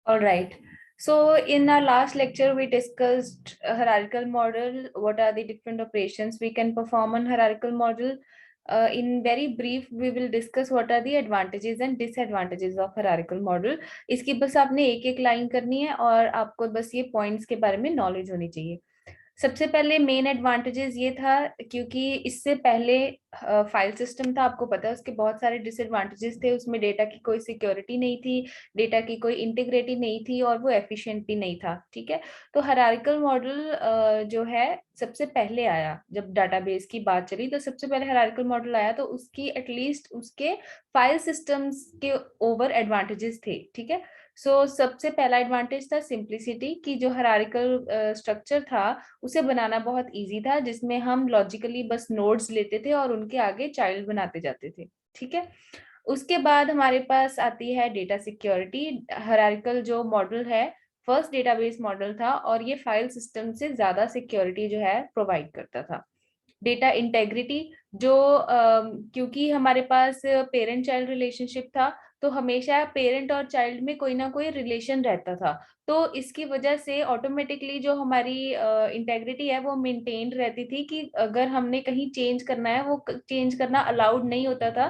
All right. So in our last lecture, we discussed a hierarchical model. What are the different operations we can perform on hierarchical model? In very brief, we will discuss what are the advantages and disadvantages of hierarchical model. इसकी बस आपने एक एक line करनी है और आपको बस ये पॉइंट्स के बारे में नॉलेज होनी चाहिए। सबसे पहले मेन एडवांटेजेस ये था क्योंकि इससे पहले फाइल सिस्टम था, आपको पता है उसके बहुत सारे डिसएडवांटेजेस थे। उसमें डेटा की कोई सिक्योरिटी नहीं थी, डेटा की कोई इंटीग्रिटी नहीं थी और वो एफिशिएंट भी नहीं था। ठीक है, तो हायरार्किकल मॉडल जो है सबसे पहले आया। जब डाटाबेस की बात चली तो सबसे पहले हायरार्किकल मॉडल आया, तो उसकी एटलीस्ट उसके फाइल सिस्टम्स के ओवर एडवांटेजेस थे। ठीक है, सबसे पहला एडवांटेज था सिंप्लिसिटी, की जो हायरार्किकल स्ट्रक्चर था उसे बनाना बहुत इजी था, जिसमें हम लॉजिकली बस नोड्स लेते थे और उनके आगे चाइल्ड बनाते जाते थे। ठीक है, उसके बाद हमारे पास आती है डेटा सिक्योरिटी। हायरार्किकल जो मॉडल है फर्स्ट डेटाबेस मॉडल था और ये फाइल सिस्टम से ज्यादा सिक्योरिटी जो है प्रोवाइड करता था। डेटा इंटेग्रिटी, जो क्योंकि हमारे पास पेरेंट चाइल्ड रिलेशनशिप था, तो हमेशा पेरेंट और चाइल्ड में कोई ना कोई रिलेशन रहता था, तो इसकी वजह से ऑटोमेटिकली जो हमारी इंटेग्रिटी है वो मेंटेन रहती थी, कि अगर हमने कहीं चेंज करना है वो चेंज करना अलाउड नहीं होता था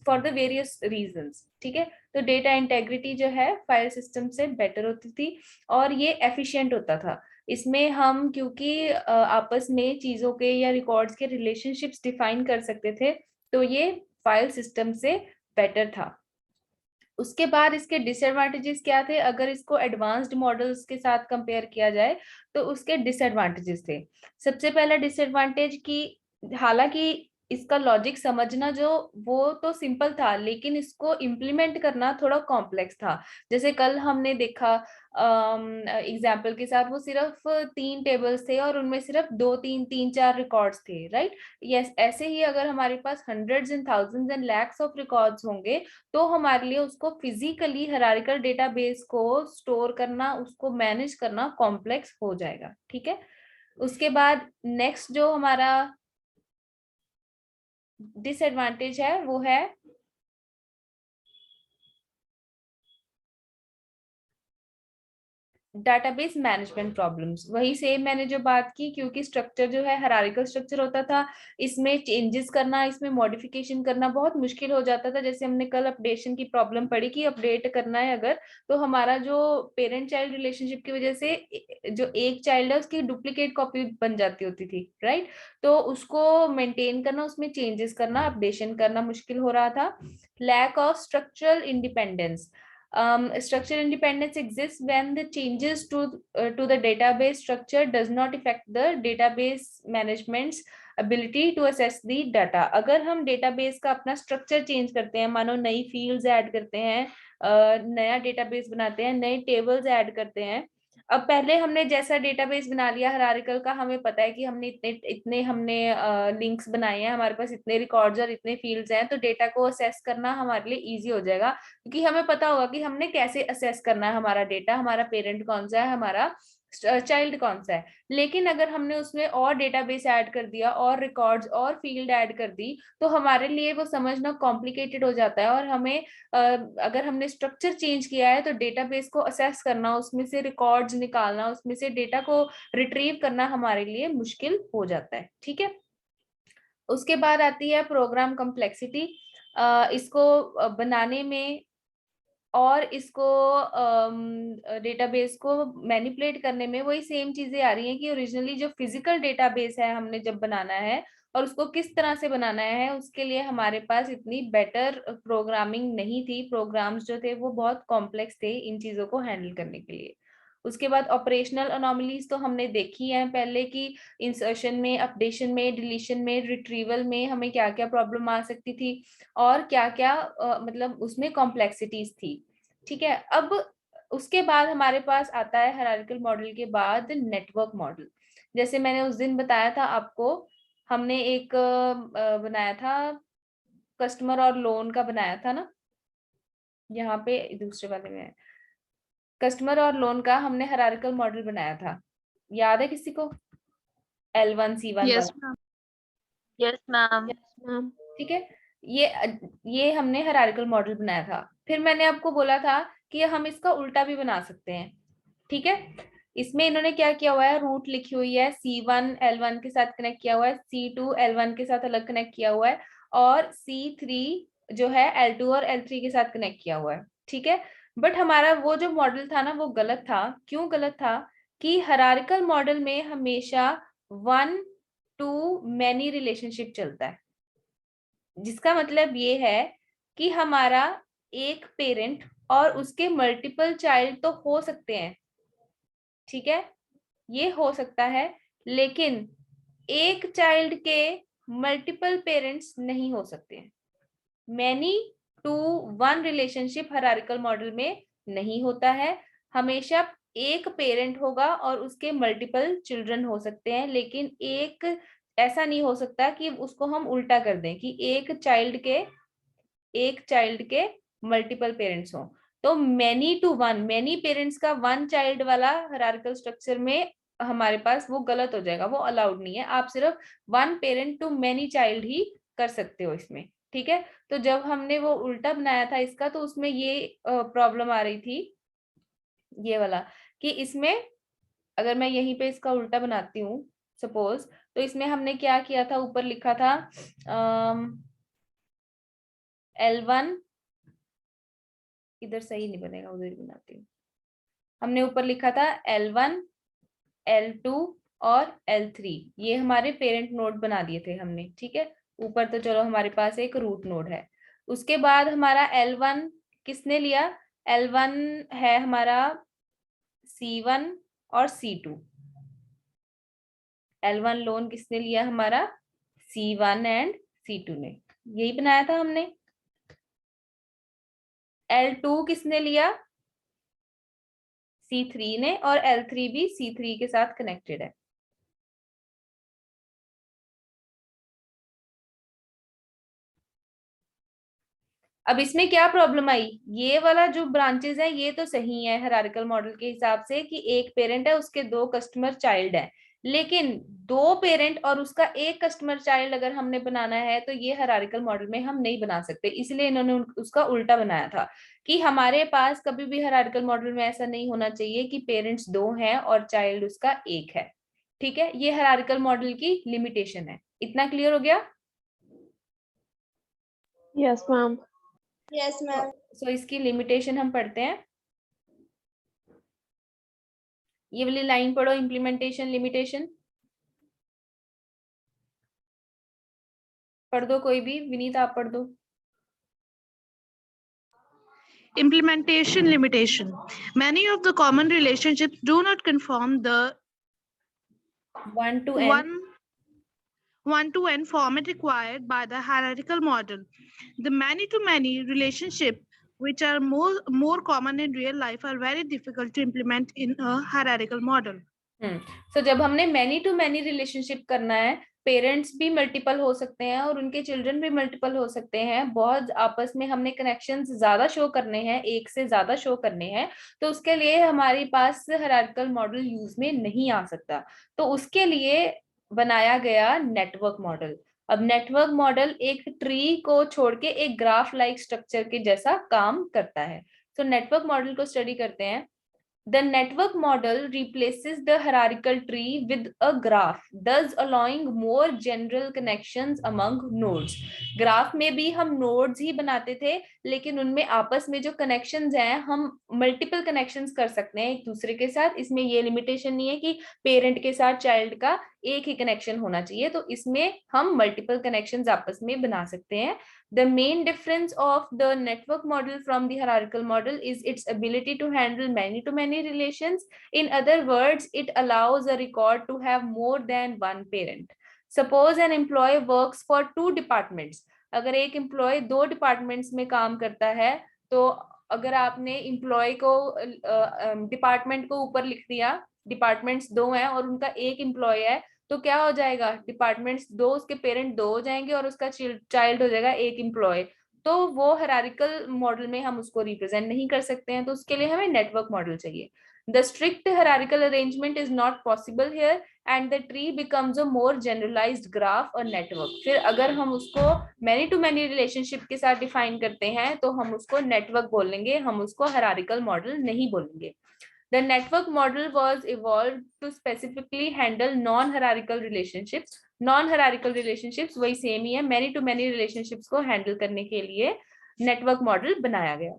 फॉर द वेरियस रीजंस। ठीक है, तो डेटा इंटेग्रिटी जो है फाइल सिस्टम से बेटर होती थी और ये एफिशिएंट होता था। इसमें हम क्योंकि आपस में चीजों के या रिकॉर्ड्स के रिलेशनशिप्स डिफाइन कर सकते थे, तो ये फाइल सिस्टम से बेटर था। उसके बाद इसके डिसएडवांटेजेस क्या थे, अगर इसको एडवांस्ड मॉडल्स के साथ कंपेयर किया जाए तो उसके डिसएडवांटेजेस थे। सबसे पहला डिसएडवांटेज की, हालांकि इसका लॉजिक समझना जो वो तो सिंपल था, लेकिन इसको इम्प्लीमेंट करना थोड़ा कॉम्प्लेक्स था। जैसे कल हमने देखा एग्जाम्पल के साथ, वो सिर्फ 3 टेबल्स थे और उनमें सिर्फ 2 3 3 4 रिकॉर्ड्स थे, राइट। यस, ऐसे ही अगर हमारे पास hundreds and thousands and lakhs of records होंगे तो हमारे लिए उसको फिजिकली हायरार्किकल डेटाबेस को स्टोर करना, उसको मैनेज करना कॉम्प्लेक्स हो जाएगा। ठीक है, उसके बाद नेक्स्ट जो हमारा डिसएडवांटेज है वो है डाटाबेस मैनेजमेंट प्रॉब्लम्स। वही सेम मैंने जो बात की, क्योंकि स्ट्रक्चर जो है हायरार्किकल स्ट्रक्चर होता था, इसमें चेंजेस करना, इसमें मॉडिफिकेशन करना बहुत मुश्किल हो जाता था। जैसे हमने कल अपडेशन की प्रॉब्लम पढ़ी कि अपडेट करना है अगर, तो हमारा जो पेरेंट चाइल्ड रिलेशनशिप की वजह से जो एक चाइल्ड है उसकी डुप्लीकेट कॉपी बन जाती होती थी, राइट। तो उसको मेंटेन करना, उसमें चेंजेस करना, अपडेशन करना मुश्किल हो रहा था। Lack of structural independence, structural independence exists when the changes to the database structure does not affect the database management's ability to assess the data। अगर हम डेटाबेस का अपना स्ट्रक्चर चेंज करते हैं, मानो नई फील्ड्स ऐड करते हैं, नया डेटाबेस बनाते हैं, नए टेबल्स ऐड करते हैं। अब पहले हमने जैसा डेटाबेस बना लिया हायरार्किकल का, हमें पता है कि हमने इतने इतने हमने लिंक्स बनाए हैं, हमारे पास इतने रिकॉर्ड्स और इतने फील्ड्स हैं, तो डेटा को असेस करना हमारे लिए इजी हो जाएगा, क्योंकि हमें पता होगा कि हमने कैसे असेस करना है हमारा डेटा, हमारा पेरेंट कौन सा है, हमारा चाइल्ड कौन सा है। लेकिन अगर हमने उसमें और डेटाबेस ऐड कर दिया और रिकॉर्ड्स और फील्ड ऐड कर दी, तो हमारे लिए वो समझना कॉम्प्लिकेटेड हो जाता है, और हमें अगर हमने स्ट्रक्चर चेंज किया है तो डेटाबेस को असेस करना, उसमें से रिकॉर्ड्स निकालना, उसमें से डेटा को रिट्रीव करना हमारे लिए मुश्किल हो जाता है। ठीक है, उसके बाद आती है प्रोग्राम कम्प्लेक्सिटी। इसको बनाने में और इसको डेटाबेस को मैनिपुलेट करने में वही सेम चीजें आ रही हैं कि ओरिजिनली जो फिजिकल डेटाबेस है हमने जब बनाना है और उसको किस तरह से बनाना है, उसके लिए हमारे पास इतनी बेटर प्रोग्रामिंग नहीं थी। प्रोग्राम्स जो थे वो बहुत कॉम्प्लेक्स थे इन चीजों को हैंडल करने के लिए। उसके बाद ऑपरेशनल अनोमलीज तो हमने देखी है पहले, कि इंसर्शन में, अपडेशन में, डिलीशन में, रिट्रीवल में हमें क्या क्या प्रॉब्लम आ सकती थी और क्या क्या मतलब उसमें कॉम्प्लेक्सिटीज थी। ठीक है, अब उसके बाद हमारे पास आता है हायरार्किकल मॉडल के बाद नेटवर्क मॉडल। जैसे मैंने उस दिन बताया था आपको, हमने एक बनाया था, कस्टमर और लोन का बनाया था ना, यहाँ पे दूसरे वाले में कस्टमर और लोन का हमने हायरार्किकल मॉडल बनाया था, याद है किसी को? L1 C1 यस वाला। Ma'am. Yes ma'am. Yes ma'am. ठीक है, ये हमने हायरार्किकल मॉडल बनाया था। फिर मैंने आपको बोला था कि हम इसका उल्टा भी बना सकते हैं, ठीक है। इसमें इन्होंने क्या किया हुआ है, रूट लिखी हुई है, C1 L1 के साथ कनेक्ट किया हुआ है, C2 L1 के साथ अलग कनेक्ट किया हुआ है, और C3 जो है L2 और L3 के साथ कनेक्ट किया हुआ है, ठीक है। बट हमारा वो जो मॉडल था ना वो गलत था। क्यों गलत था? कि हायरार्किकल मॉडल में हमेशा 1 to many रिलेशनशिप चलता है, जिसका मतलब ये है कि हमारा एक पेरेंट और उसके मल्टीपल चाइल्ड तो हो सकते हैं, ठीक है, ये हो सकता है, लेकिन एक चाइल्ड के मल्टीपल पेरेंट्स नहीं हो सकते हैं। Many to one relationship hierarchical model में नहीं होता है। हमेशा एक पेरेंट होगा और उसके मल्टीपल चिल्ड्रन हो सकते हैं, लेकिन एक ऐसा नहीं हो सकता कि उसको हम उल्टा कर दें कि एक चाइल्ड के मल्टीपल पेरेंट्स हो। तो many to one, many parents का वन चाइल्ड वाला हायरार्किकल स्ट्रक्चर में हमारे पास वो गलत हो जाएगा, वो अलाउड नहीं है। आप सिर्फ one parent to many child ही कर सकते हो इसमें, ठीक है। तो जब हमने वो उल्टा बनाया था इसका, तो उसमें ये प्रॉब्लम आ रही थी, ये वाला, कि इसमें अगर मैं यहीं पे इसका उल्टा बनाती हूँ सपोज, तो इसमें हमने क्या किया था, ऊपर लिखा था L1, इधर सही नहीं बनेगा, उधर ही बनाती हूँ। हमने ऊपर लिखा था L1 L2 और L3, ये हमारे पेरेंट नोड बना दिए थे हमने, ठीक है। ऊपर तो चलो हमारे पास एक रूट नोड है। उसके बाद हमारा L1 किसने लिया? L1 है हमारा C1 और C2। L1 लोन किसने लिया? हमारा C1 एंड C2 ने, यही बनाया था हमने। L2 किसने लिया? C3 ने, और L3 भी C3 के साथ कनेक्टेड है। अब इसमें क्या प्रॉब्लम आई, ये वाला जो ब्रांचेस है ये तो सही है हायरार्किकल मॉडल के हिसाब से कि एक पेरेंट है, उसके दो कस्टमर चाइल्ड है, लेकिन दो पेरेंट और उसका एक कस्टमर चाइल्ड अगर हमने बनाना है तो ये हायरार्किकल मॉडल में हम नहीं बना सकते। इसलिए इन्होंने उसका उल्टा बनाया था कि हमारे पास कभी भी हायरार्किकल मॉडल में ऐसा नहीं होना चाहिए कि पेरेंट्स दो हैं और चाइल्ड उसका एक है, ठीक है। ये हायरार्किकल मॉडल की लिमिटेशन है। इतना क्लियर हो गया? Yes ma'am. Yes ma'am. So इसकी लिमिटेशन हम पढ़ते हैं। ये वाली लाइन पढ़ो, इम्प्लीमेंटेशन लिमिटेशन पढ़ दो कोई भी, विनीत आप पढ़ दो। Implementation limitation. Many of the common relationships do not conform the 1 to n one-to-one format required by the hierarchical model. The many-to-many relationship, which are more common in real life, are very difficult to implement in a hierarchical model. So जब हमने many to many relationship करना है, parents भी multiple हो सकते हैं और उनके चिल्ड्रन भी मल्टीपल हो सकते हैं, बहुत आपस में हमने कनेक्शंस ज्यादा शो करने हैं, एक से ज्यादा शो करने हैं, तो उसके लिए हमारे पास हायरार्किकल मॉडल यूज में नहीं आ सकता। तो उसके लिए बनाया गया नेटवर्क मॉडल। अब नेटवर्क मॉडल एक ट्री को छोड़ के एक ग्राफ लाइक स्ट्रक्चर के जैसा काम करता है। तो नेटवर्क मॉडल को स्टडी करते हैं। The network model replaces the hierarchical tree with a graph, thus allowing more general connections among nodes. Graph में भी हम नोड्स ही बनाते थे, लेकिन उनमें आपस में जो कनेक्शंस हैं हम मल्टीपल कनेक्शंस कर सकते हैं एक दूसरे के साथ। इसमें ये लिमिटेशन नहीं है कि पेरेंट के साथ चाइल्ड का एक ही कनेक्शन होना चाहिए, तो इसमें हम मल्टीपल कनेक्शंस आपस में बना सकते हैं। The main difference of the network model from the hierarchical model is its ability to handle many-to-many relations. In other words, it allows a record to have more than one parent. Suppose an employee works for two departments. अगर एक employ दो departments में काम करता है, तो अगर आपने एम्प्लॉय को डिपार्टमेंट को ऊपर लिख दिया, डिपार्टमेंट्स दो हैं और उनका एक एम्प्लॉय है, तो क्या हो जाएगा, डिपार्टमेंट्स दो, उसके पेरेंट दो हो जाएंगे और उसका चाइल्ड हो जाएगा एक एम्प्लॉय। तो वो हायरार्किकल मॉडल में हम उसको रिप्रेजेंट नहीं कर सकते हैं, तो उसके लिए हमें नेटवर्क मॉडल चाहिए. The strict hierarchical arrangement is not possible here and the tree becomes a more generalised graph और नेटवर्क. फिर अगर हम उसको मैनी टू मैनी रिलेशनशिप के साथ डिफाइन करते हैं तो हम उसको नेटवर्क बोलेंगे, हम उसको हायरार्किकल मॉडल नहीं बोलेंगे. The network model was evolved to specifically handle non-hierarchical relationships. Non-hierarchical relationships वही सेम ही है, many to many relationships को handle करने के लिए network model बनाया गया.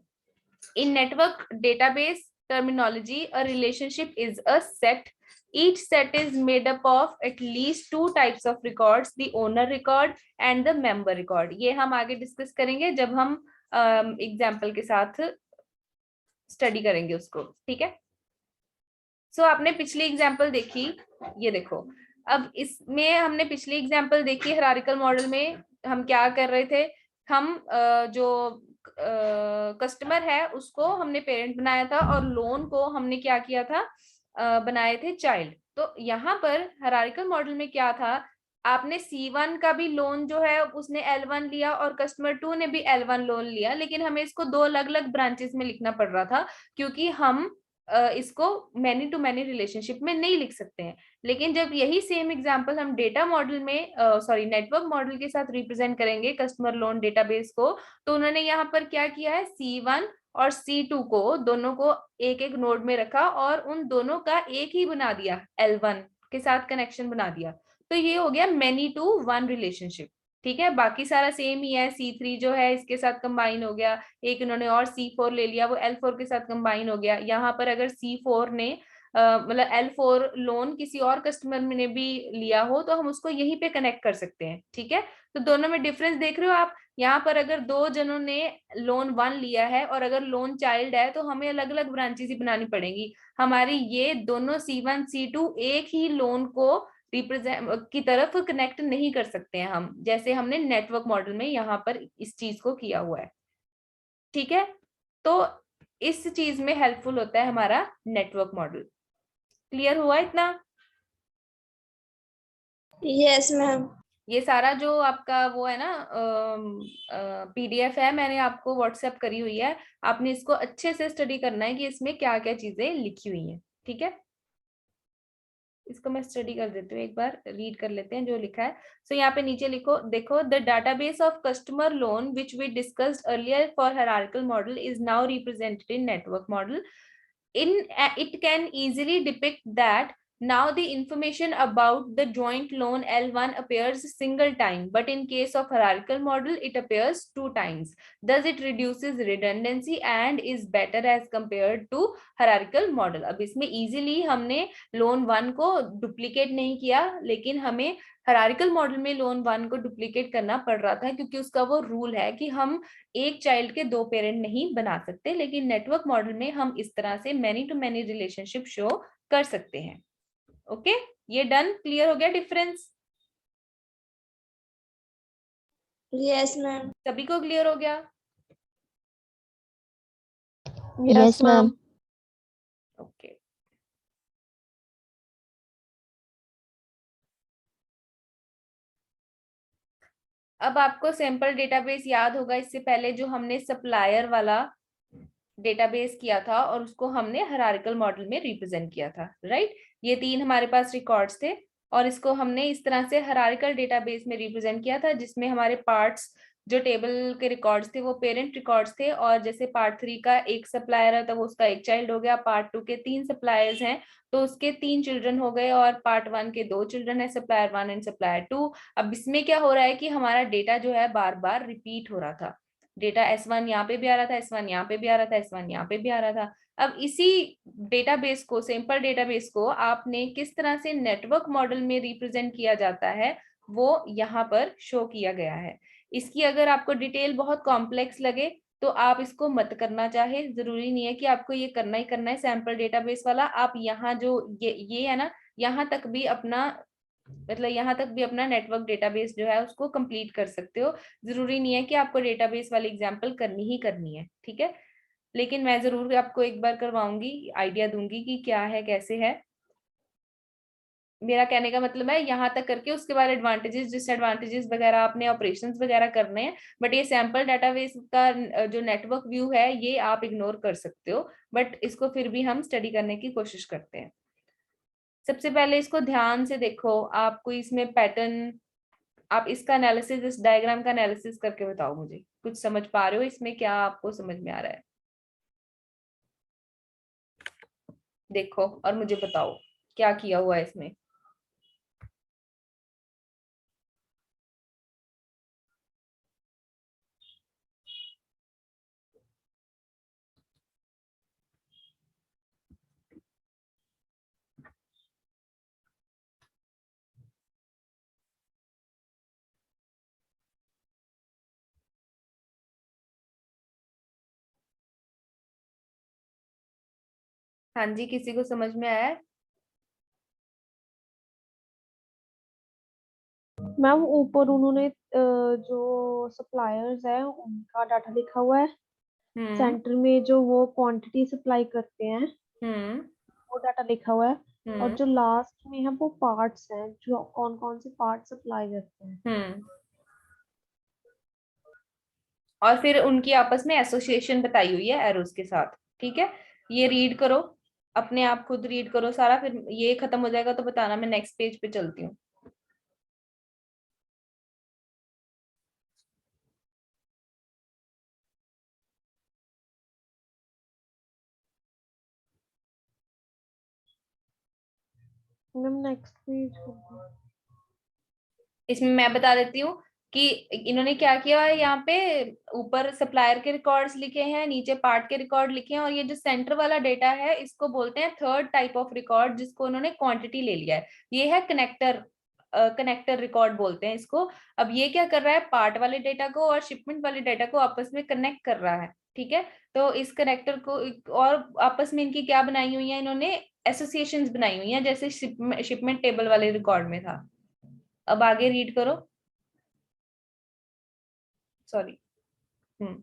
In network database terminology, a relationship is a set. Each set is made up of at least two types of records, the owner record and the member record. ये हम आगे discuss करेंगे जब हम example के साथ स्टडी करेंगे उसको. ठीक है. सो आपने पिछली एग्जाम्पल देखी, ये देखो. अब इसमें हमने पिछली एग्जाम्पल देखी हायरार्किकल मॉडल में हम क्या कर रहे थे, हम जो कस्टमर है उसको हमने पेरेंट बनाया था और लोन को हमने क्या किया था, बनाए थे चाइल्ड. तो यहाँ पर हायरार्किकल मॉडल में क्या था, आपने C1 का भी लोन जो है उसने L1 लिया और कस्टमर 2 ने भी L1 लोन लिया, लेकिन हमें इसको दो अलग अलग ब्रांचेस में लिखना पड़ रहा था क्योंकि हम इसको मैनी टू मैनी रिलेशनशिप में नहीं लिख सकते हैं. लेकिन जब यही सेम एग्जांपल हम डेटा मॉडल में सॉरी नेटवर्क मॉडल के साथ रिप्रेजेंट करेंगे कस्टमर लोन डेटाबेस को, तो उन्होंने यहाँ पर क्या किया है, C1 और C2 को दोनों को एक एक नोड में रखा और उन दोनों का एक ही बना दिया, L1 के साथ कनेक्शन बना दिया. तो ये हो गया मैनी टू वन रिलेशनशिप. ठीक है. बाकी सारा सेम ही है, C3 जो है इसके साथ कंबाइन हो गया, एक इन्होंने और C4 ले लिया, वो L4 के साथ कंबाइन हो गया. यहाँ पर अगर C4 ने मतलब L4 लोन किसी और कस्टमर ने भी लिया हो तो हम उसको यहीं पे कनेक्ट कर सकते हैं. ठीक है. तो दोनों में डिफरेंस देख रहे हो आप, यहाँ पर अगर दो जनों ने लोन 1 लिया है और अगर लोन चाइल्ड है तो हमें अलग अलग ब्रांचेस ही बनानी पड़ेंगी. हमारी ये दोनों C1 C2 एक ही लोन को रिप्रेजेंट की तरफ कनेक्ट नहीं कर सकते हैं हम, जैसे हमने नेटवर्क मॉडल में यहाँ पर इस चीज को किया हुआ है. ठीक है. तो इस चीज में हेल्पफुल होता है हमारा नेटवर्क मॉडल. क्लियर हुआ इतना? Yes ma'am. ये सारा जो आपका वो है ना PDF है, मैंने आपको व्हाट्सएप करी हुई है, आपने इसको अच्छे से स्टडी करना है कि इसमें क्या क्या चीजें लिखी हुई हैं. ठीक है. इसको मैं स्टडी कर देती हूँ, एक बार रीड कर लेते हैं जो लिखा है. सो यहाँ पे नीचे लिखो, देखो, the database of customer loan which we discussed earlier for hierarchical model is now represented in network model. In it can easily depict that now the information about the joint loan L1 appears single time, but in case of hierarchical model it appears 2 times. Thus it reduces redundancy and is better as compared to hierarchical model. अब इसमें easily हमने loan 1 को duplicate नहीं किया, लेकिन हमें hierarchical model में loan 1 को डुप्लीकेट करना पड़ रहा था क्योंकि उसका वो रूल है कि हम एक चाइल्ड के दो पेरेंट नहीं बना सकते, लेकिन नेटवर्क मॉडल में हम इस तरह से many to many relationship show कर सकते हैं. ओके. ये डन, क्लियर हो गया डिफरेंस? Yes ma'am. सभी को क्लियर हो गया? Yes ma'am. ओके. अब आपको सैंपल डेटाबेस याद होगा, इससे पहले जो हमने सप्लायर वाला डेटाबेस किया था और उसको हमने हायरार्किकल मॉडल में रिप्रेजेंट किया था. राइट. ये 3 हमारे पास रिकॉर्ड्स थे और इसको हमने इस तरह से हायरार्किकल डेटाबेस में रिप्रेजेंट किया था जिसमें हमारे पार्ट्स जो टेबल के रिकॉर्ड्स थे वो पेरेंट रिकॉर्ड्स थे, और जैसे पार्ट 3 का एक सप्लायर है तो वो उसका एक चाइल्ड हो गया, पार्ट 2 के 3 सप्लायर्स हैं तो उसके 3 चिल्ड्रन हो गए, और पार्ट 1 के 2 चिल्ड्रन है, सप्लायर 1 एंड सप्लायर 2. अब इसमें क्या हो रहा है कि हमारा डेटा जो है बार बार रिपीट हो रहा था. डेटा S1 यहाँ पे भी आ रहा था, S1 यहाँ पे भी आ रहा था, S1 यहाँ पे भी आ रहा था. अब इसी डेटाबेस को, सैंपल डेटाबेस को आपने किस तरह से नेटवर्क मॉडल में रिप्रेजेंट किया जाता है वो यहाँ पर शो किया गया है. इसकी अगर आपको डिटेल बहुत कॉम्प्लेक्स लगे तो आप इसको मत करना चाहे, जरूरी नहीं है कि आपको ये करना ही करना है सैंपल डेटाबेस वाला. आप यहाँ जो ये है ना, यहाँ तक भी अपना मतलब यहाँ तक भी अपना नेटवर्क डेटाबेस जो है उसको कंप्लीट कर सकते हो. जरूरी नहीं है कि आपको डेटाबेस वाली एग्जांपल करनी ही करनी है. ठीक है. लेकिन मैं जरूर आपको एक बार करवाऊंगी, आइडिया दूंगी कि क्या है कैसे है. मेरा कहने का मतलब है यहाँ तक करके उसके बाद एडवांटेजेस डिसएडवांटेजेस वगैरह आपने ऑपरेशंस वगैरह करने हैं, बट ये सैंपल डाटाबेस का जो नेटवर्क व्यू है ये आप इग्नोर कर सकते हो, बट इसको फिर भी हम स्टडी करने की कोशिश करते हैं। सबसे पहले इसको ध्यान से देखो, आपको इसमें पैटर्न, आप इसका एनालिसिस, इस डायग्राम का एनालिसिस करके बताओ मुझे, कुछ समझ पा रहे हो इसमें, क्या आपको समझ में आ रहा है? देखो और मुझे बताओ क्या किया हुआ है इसमें। हाँ जी, किसी को समझ में आया है? मैम ऊपर उन्होंने जो सप्लायर्स है उनका डाटा लिखा हुआ है, सेंटर में जो वो क्वांटिटी सप्लाई करते हैं हम्म वो डाटा लिखा हुआ है, और हम्म जो लास्ट में है वो पार्ट्स हैं, जो कौन कौन से पार्ट सप्लाई करते हैं। हम्म और फिर उनकी आपस में एसोसिएशन बताई हुई है एरोस के साथ। ठीक है, ये रीड करो, अपने आप खुद रीड करो सारा, फिर ये खत्म हो जाएगा तो बताना, मैं नेक्स्ट पेज पे चलती हूँ। Ma'am next page. इसमें मैं बता देती हूँ कि इन्होंने क्या किया है, यहाँ पे ऊपर सप्लायर के रिकॉर्ड्स लिखे हैं, नीचे पार्ट के रिकॉर्ड लिखे हैं, और ये जो सेंटर वाला डेटा है इसको बोलते हैं थर्ड टाइप ऑफ रिकॉर्ड, जिसको उन्होंने क्वांटिटी ले लिया है। ये है कनेक्टर, कनेक्टर रिकॉर्ड बोलते हैं इसको। अब ये क्या कर रहा है, पार्ट वाले डेटा को और शिपमेंट वाले डेटा को आपस में कनेक्ट कर रहा है। ठीक है, तो इस कनेक्टर को, और आपस में इनकी क्या बनाई हुई है, इन्होंने एसोसिएशंस बनाई हुई हैं, जैसे शिपमेंट टेबल वाले रिकॉर्ड में था। अब आगे रीड करो, सॉरी। हम्म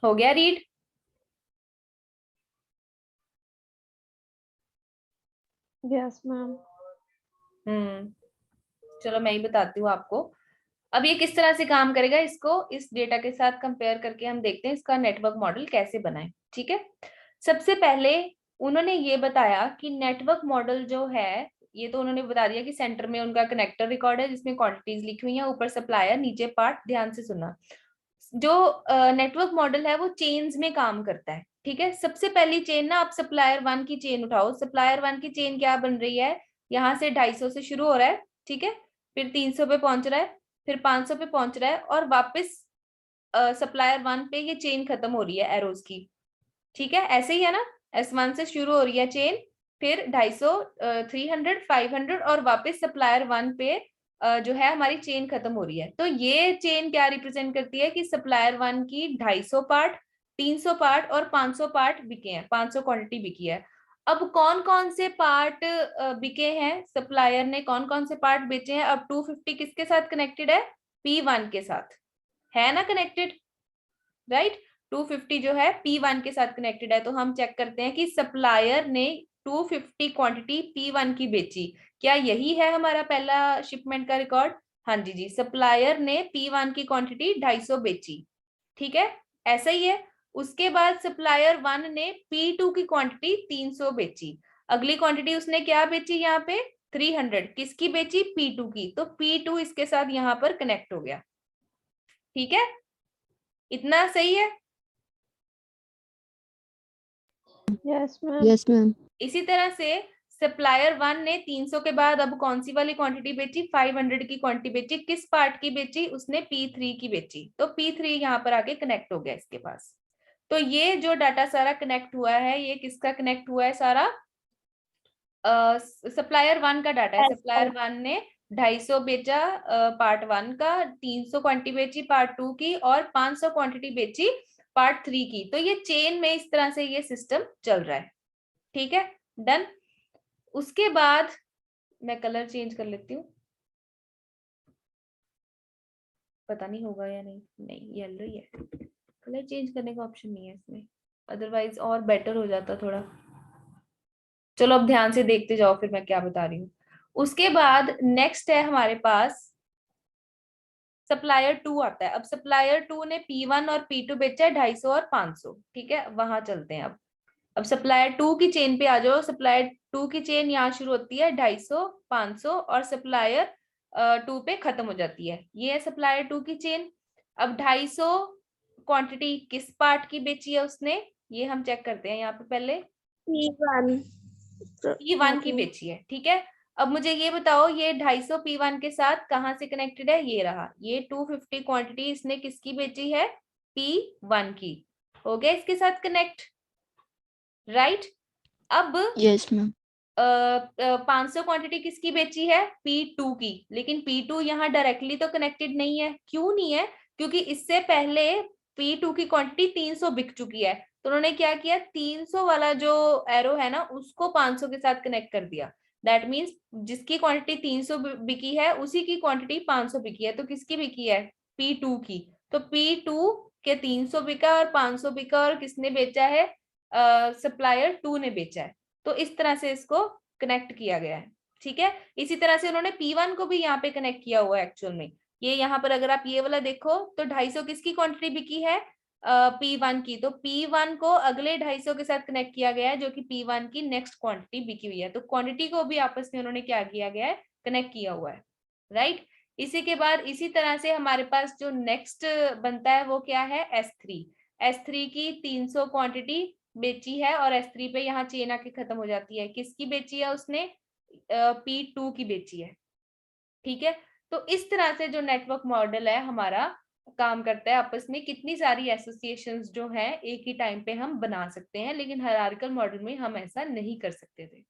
हो गया रीड? Yes ma'am. चलो मैं ही बताती हूँ आपको। अब ये किस तरह से काम करेगा, इसको इस डेटा के साथ कंपेयर करके हम देखते हैं इसका नेटवर्क मॉडल कैसे बनाएं। ठीक है, सबसे पहले उन्होंने ये बताया कि नेटवर्क मॉडल जो है, ये तो उन्होंने बता दिया कि सेंटर में उनका कनेक्टर रिकॉर्ड है जिसमें क्वांटिटीज लिखी हुई हैं, ऊपर सप्लायर, नीचे पार्ट। ध्यान से सुनना, जो नेटवर्क मॉडल है वो चेन्स में काम करता है। ठीक है, सबसे पहली चेन ना, आप सप्लायर वन की चेन उठाओ। सप्लायर वन की चेन क्या बन रही है, यहाँ से 250 से शुरू हो रहा है, ठीक है, फिर 300 पे पहुंच रहा है, फिर 500 पे पहुंच रहा है, और वापस सप्लायर वन पे ये चेन खत्म हो रही है एरोज की। ठीक है, ऐसे ही है ना, S1 से शुरू हो रही है चेन, फिर 250, 300, 500, और वापस सप्लायर वन पे जो है हमारी चेन खत्म हो रही है। तो ये चेन क्या रिप्रेजेंट करती है कि सप्लायर वन की 250 पार्ट, 300 पार्ट और 500 पार्ट बिके हैं, 500 क्वांटिटी बिकी है। अब कौन कौन से पार्ट बिके हैं, सप्लायर ने कौन कौन से पार्ट बेचे हैं? अब 250 किसके साथ कनेक्टेड है, P1 के साथ, है ना कनेक्टेड, राइट? 250 जो है P1 के साथ कनेक्टेड है, तो हम चेक करते हैं कि सप्लायर ने 250 क्वांटिटी P1 की बेची। क्या यही है हमारा पहला शिपमेंट का रिकॉर्ड? हाँ जी जी, सप्लायर ने P1 की क्वांटिटी 250 बेची। ठीक है, ऐसा ही है। उसके बाद सप्लायर वन ने P2 की क्वांटिटी 300 बेची। अगली क्वांटिटी उसने क्या बेची यहाँ पे, 300। किसकी बेची, P2 की, तो P2 इसके साथ यहाँ पर कनेक्ट हो गया। ठीक है, इतना सही है? Yes ma'am. Yes, ma'am. इसी तरह से सप्लायर 1 ने 300 के बाद अब कौन सी वाली क्वांटिटी बेची, 500 की क्वांटिटी बेची। किस पार्ट की बेची, उसने P3 की बेची। तो P3 यहाँ पर आके कनेक्ट हो गया इसके पास। तो ये जो डाटा सारा कनेक्ट हुआ है, ये किसका कनेक्ट हुआ है सारा, सप्लायर 1 का डाटा है। सप्लायर 1 ने 250 बेचा पार्ट 1 का, 300 क्वांटिटी बेची पार्ट 2 की, और 500 क्वांटिटी बेची पार्ट 3 की। तो ये चेन में इस तरह से ये सिस्टम चल रहा है। ठीक है, डन। उसके बाद मैं कलर चेंज कर लेती हूँ, पता नहीं होगा या नहीं, नहीं येलो ही है। कलर चेंज करने का ऑप्शन नहीं है इसमें, अदरवाइज और बेटर हो जाता थोड़ा। चलो अब ध्यान से देखते जाओ फिर मैं क्या बता रही हूँ। उसके बाद नेक्स्ट है हमारे पास सप्लायर 2 आता है। अब सप्लायर 2 ने P1 और P2 बेचा है 250 और 500। ठीक है, वहां चलते हैं अब सप्लायर 2 की चेन पे आ जाओ। सप्लायर 2 की चेन यहाँ शुरू होती है 250, 500 और सप्लायर 2 पे खत्म हो जाती है। ये है सप्लायर 2 की चेन। अब 250 क्वांटिटी किस पार्ट की बेची है उसने, ये हम चेक करते हैं यहाँ पे पहले। P1 की बेची है। ठीक है, अब मुझे ये बताओ, ये 250 P1 के साथ कहाँ से कनेक्टेड है, ये रहा। ये 250 क्वांटिटी इसने किसकी बेची है, P1 की। हो गया इसके साथ कनेक्ट, राइट। अब यस मैम। 500 क्वांटिटी किसकी बेची है, P2 की। लेकिन P2 यहाँ डायरेक्टली तो कनेक्टेड नहीं है। क्यों नहीं है, क्योंकि इससे पहले P2 की क्वांटिटी 300 बिक चुकी है। तो उन्होंने क्या किया, 300 वाला जो एरो है ना, उसको 500 के साथ कनेक्ट कर दिया। दैट मीन्स जिसकी क्वांटिटी 300 बिकी है, उसी की क्वांटिटी 500 बिकी है। तो किसकी बिकी है, P2 की। तो P2 के 300 बिका और 500 बिका, और किसने बेचा है, सप्लायर 2 ने बेचा है। तो इस तरह से इसको कनेक्ट किया गया है। ठीक है, इसी तरह से उन्होंने P1 को भी यहाँ पे कनेक्ट किया हुआ है एक्चुअल में। ये यहाँ पर अगर आप ये वाला देखो तो 250 किसकी क्वांटिटी बिकी है, P1 की। तो P1 को अगले 250 के साथ कनेक्ट किया गया है, जो कि P1 की नेक्स्ट क्वांटिटी बिकी हुई है। तो क्वांटिटी को भी आपस में उन्होंने क्या किया गया है, कनेक्ट किया हुआ है, राइट। इसी के बाद इसी तरह से हमारे पास जो नेक्स्ट बनता है वो क्या है, S3। S3 की 300 क्वांटिटी बेची है, और S3 पे यहाँ चेन आके खत्म हो जाती है। किसकी बेची है उसने, P2 की बेची है। ठीक है, तो इस तरह से जो नेटवर्क मॉडल है हमारा काम करता है। आपस में कितनी सारी एसोसिएशंस जो हैं एक ही टाइम पे हम बना सकते हैं, लेकिन हायरार्किकल मॉडल में हम ऐसा नहीं कर सकते थे।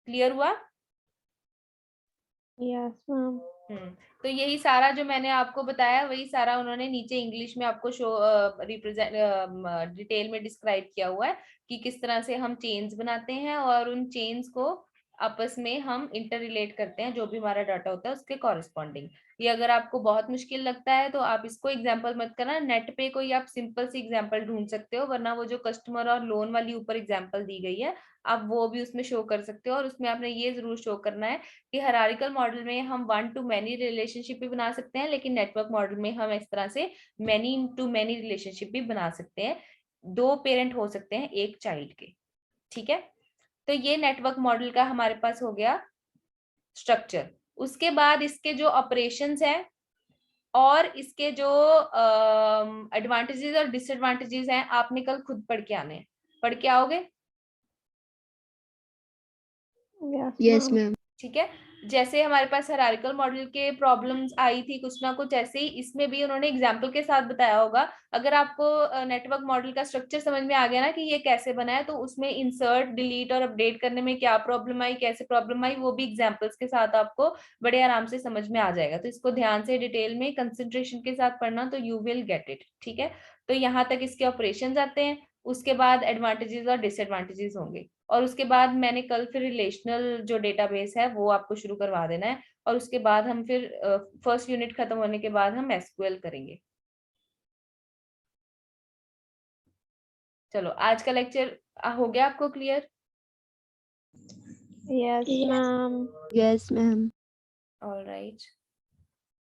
क्लियर हुआ? Yes ma'am. तो यही सारा जो मैंने आपको बताया, वही सारा उन्होंने नीचे इंग्लिश में आपको शो रिप्रेजेंट डिटेल में डिस्क्राइब किया हुआ है कि किस तरह से हम चेन्स बनाते हैं, और उन चेन्स को आपस में हम इंटर रिलेट करते हैं, जो भी हमारा डाटा होता है उसके कॉरेस्पॉन्डिंग। ये अगर आपको बहुत मुश्किल लगता है तो आप इसको एग्जाम्पल मत करना, नेट पे कोई आप सिंपल सी एग्जाम्पल ढूंढ सकते हो, वरना वो जो कस्टमर और लोन वाली ऊपर एग्जाम्पल दी गई है, आप वो भी उसमें शो कर सकते हो। और उसमें आपने ये जरूर शो करना है कि हायरार्किकल मॉडल में हम 1 to many रिलेशनशिप भी बना सकते हैं, लेकिन नेटवर्क मॉडल में हम इस तरह से many to many रिलेशनशिप भी बना सकते हैं। 2 पेरेंट हो सकते हैं एक चाइल्ड के। ठीक है, तो ये नेटवर्क मॉडल का हमारे पास हो गया स्ट्रक्चर। उसके बाद इसके जो ऑपरेशंस हैं और इसके जो एडवांटेजेस और डिसएडवांटेजेस हैं, आपने कल खुद पढ़ के आने हैं। पढ़ के आओगे? Yes ma'am. ठीक है, जैसे हमारे पास हायरार्किकल मॉडल के प्रॉब्लम्स आई थी कुछ ना कुछ, ऐसे ही इसमें भी उन्होंने एग्जाम्पल के साथ बताया होगा। अगर आपको नेटवर्क मॉडल का स्ट्रक्चर समझ में आ गया ना कि ये कैसे बना है, तो उसमें इंसर्ट, डिलीट और अपडेट करने में क्या प्रॉब्लम आई, कैसे प्रॉब्लम आई, वो भी एग्जाम्पल्स के साथ आपको बड़े आराम से समझ में आ जाएगा। तो इसको ध्यान से डिटेल में कंसंट्रेशन के साथ पढ़ना, तो यू विल गेट इट। ठीक है, तो यहाँ तक इसके ऑपरेशन आते हैं। उसके बाद एडवांटेजेस और डिसएडवांटेजेस होंगे, और उसके बाद मैंने कल फिर रिलेशनल जो डेटाबेस है वो आपको शुरू करवा देना है, और उसके बाद हम फिर फर्स्ट यूनिट खत्म होने के बाद हम एसक्यूएल करेंगे। चलो, आज का लेक्चर हो गया आपको clear? Yes ma'am. Yes ma'am. All right.